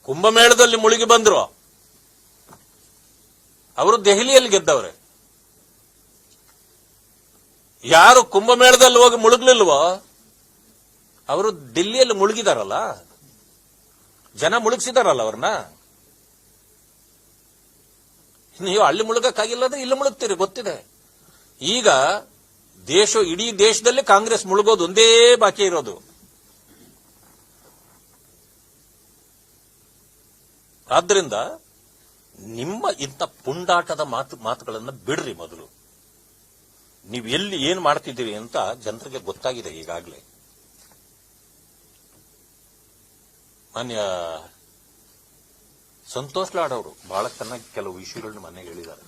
ಕುಂಭಮೇಳದಲ್ಲಿ ಮುಳುಗಿ ಬಂದ್ರು. ಅವರು ದೆಹಲಿಯಲ್ಲಿ ಗೆದ್ದವ್ರೆ. ಯಾರು ಕುಂಭಮೇಳದಲ್ಲಿ ಹೋಗಿ ಮುಳುಗ್ಲಿಲ್ವೋ ಅವರು ಡೆಲ್ಲಿಯಲ್ಲಿ ಮುಳುಗಿದಾರಲ್ಲ, ಜನ ಮುಳುಗಿಸಿದಾರಲ್ಲ ಅವ್ರನ್ನ. ನೀವು ಅಲ್ಲಿ ಮುಳುಗಕ್ಕಾಗಿಲ್ಲ ಅಂದ್ರೆ ಇಲ್ಲಿ ಮುಳುಗ್ತೀರಿ, ಗೊತ್ತಿದೆ. ಈಗ ಇಡೀ ದೇಶದಲ್ಲಿ ಕಾಂಗ್ರೆಸ್ ಮುಳುಗೋದು ಒಂದೇ ಬಾಕಿ ಇರೋದು. ಆದ್ರಿಂದ ನಿಮ್ಮ ಇಂಥ ಪುಂಡಾಟದ ಮಾತುಗಳನ್ನು ಬಿಡ್ರಿ. ಮೊದಲು ನೀವು ಎಲ್ಲಿ ಏನ್ ಮಾಡ್ತಿದ್ದೀರಿ ಅಂತ ಜನರಿಗೆ ಗೊತ್ತಾಗಿದೆ ಈಗಾಗಲೇ. ಮಾನ್ಯ ಸಂತೋಷ್ ಲಾಡ್ ಅವರು ಬಹಳ ಚೆನ್ನಾಗಿ ಕೆಲವು ವಿಷಯಗಳನ್ನ ಮನೆಗೆ ಹೇಳಿದ್ದಾರೆ.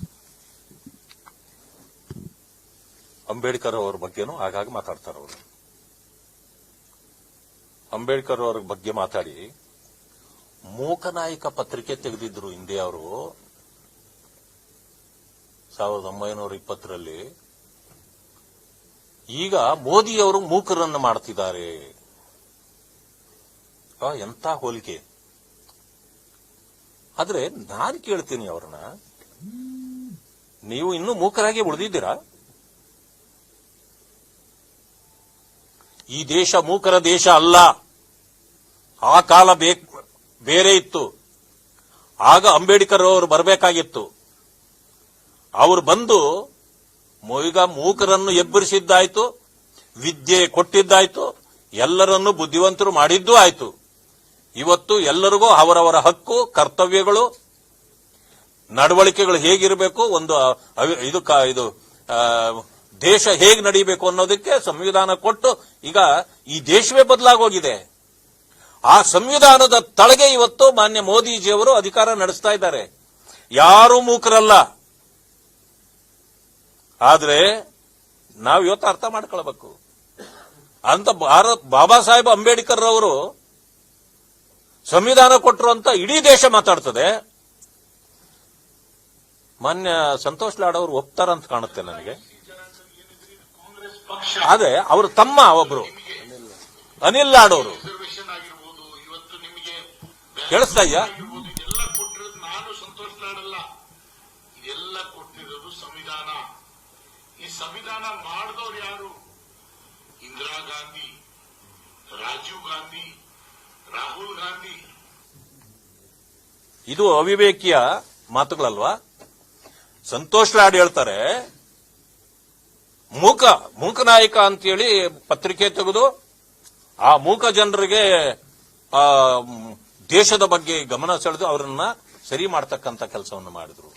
ಅಂಬೇಡ್ಕರ್ ಅವರ ಬಗ್ಗೆನೂ ಆಗಾಗ ಮಾತಾಡ್ತಾರೆ ಅವರು. ಅಂಬೇಡ್ಕರ್ ಅವರ ಬಗ್ಗೆ ಮಾತಾಡಿ ಮೂಕನಾಯಕ ಪತ್ರಿಕೆ ತೆಗೆದಿದ್ರು ಹಿಂದೆ ಅವರು 1920ರಲ್ಲಿ. ಈಗ ಮೋದಿಯವರು ಮೂಕರನ್ನು ಮಾಡ್ತಿದ್ದಾರೆ. ಎಂತ ಹೋಲಿಕೆ. ಆದ್ರೆ ನಾನು ಕೇಳ್ತೀನಿ ಅವ್ರನ್ನ, ನೀವು ಇನ್ನೂ ಮೂಕರಾಗಿ ಉಳಿದಿದ್ದೀರಾ? ಈ ದೇಶ ಮೂಕರ ದೇಶ ಅಲ್ಲ. ಆ ಕಾಲ ಬೇರೆ ಇತ್ತು. ಆಗ ಅಂಬೇಡ್ಕರ್ ಅವರು ಬರಬೇಕಾಗಿತ್ತು. ಅವರು ಬಂದು ಈಗ ಮೂಕರನ್ನು ಎಬ್ಬರಿಸಿದ್ದಾಯ್ತು, ವಿದ್ಯೆ ಕೊಟ್ಟಿದ್ದಾಯ್ತು, ಎಲ್ಲರನ್ನೂ ಬುದ್ಧಿವಂತರು ಮಾಡಿದ್ದೂ ಆಯ್ತು. ಇವತ್ತು ಎಲ್ಲರಿಗೂ ಅವರವರ ಹಕ್ಕು, ಕರ್ತವ್ಯಗಳು, ನಡವಳಿಕೆಗಳು ಹೇಗಿರಬೇಕು, ಇದು ದೇಶ ಹೇಗೆ ನಡೀಬೇಕು ಅನ್ನೋದಕ್ಕೆ ಸಂವಿಧಾನ ಕೊಟ್ಟು ಈಗ ಈ ದೇಶವೇ ಬದಲಾಗೋಗಿದೆ. ಆ ಸಂವಿಧಾನದ ತಳಗೆ ಇವತ್ತು ಮಾನ್ಯ ಮೋದಿಜಿಯವರು ಅಧಿಕಾರ ನಡೆಸ್ತಾ ಇದ್ದಾರೆ. ಯಾರೂ ಮೂಕರಲ್ಲ. ಆದ್ರೆ ನಾವು ಇವತ್ತು ಅರ್ಥ ಮಾಡ್ಕೊಳ್ಬೇಕು ಅಂತ ಬಾಬಾ ಸಾಹೇಬ್ ಅಂಬೇಡ್ಕರ್ ಅವರು ಸಂವಿಧಾನ ಕೊಟ್ಟರು ಅಂತ ಇಡೀ ದೇಶ ಮಾತಾಡ್ತದೆ. ಮಾನ್ಯ ಸಂತೋಷ್ ಲಾಡ್ ಅವರು ಒಪ್ತಾರಂತ ಕಾಣುತ್ತೆ ನನಗೆ. ಆದ್ರೆ ಅವರು ತಮ್ಮ ಒಬ್ರು ಅನಿಲ್ ಲಾಡ್ ಅವರು ಕೇಳಿಸ್ತಾ ಇದೆಯಾ? ನಾನು ಸಂತೋಷ್ ಲಾಡ್ ಅಲ್ಲ, ಇದೆಲ್ಲ ಕೊಟ್ಟಿರೋದು ಸಂವಿಧಾನ. ಈ ಸಂವಿಧಾನ ಮಾಡಿದವ್ರು ಯಾರು? ಇಂದಿರಾ ಗಾಂಧಿ, ರಾಜೀವ್ ಗಾಂಧಿ, ರಾಹುಲ್ ಗಾಂಧಿ. ಇದು ಅವಿವೇಕಿಯ ಮಾತುಗಳಲ್ವಾ? ಸಂತೋಷ್ ಲಾಡ್ ಹೇಳ್ತಾರೆ ಮೂಕನಾಯಕ ಅಂತೇಳಿ ಪತ್ರಿಕೆ ತೆಗೆದು ಆ ಮೂಕ ಜನರಿಗೆ ದೇಶದ ಬಗ್ಗೆ ಗಮನ ಸೆಳೆದು ಅವರನ್ನ ಸರಿ ಮಾಡ್ತಕ್ಕಂಥ ಕೆಲಸವನ್ನು ಮಾಡಿದ್ರು.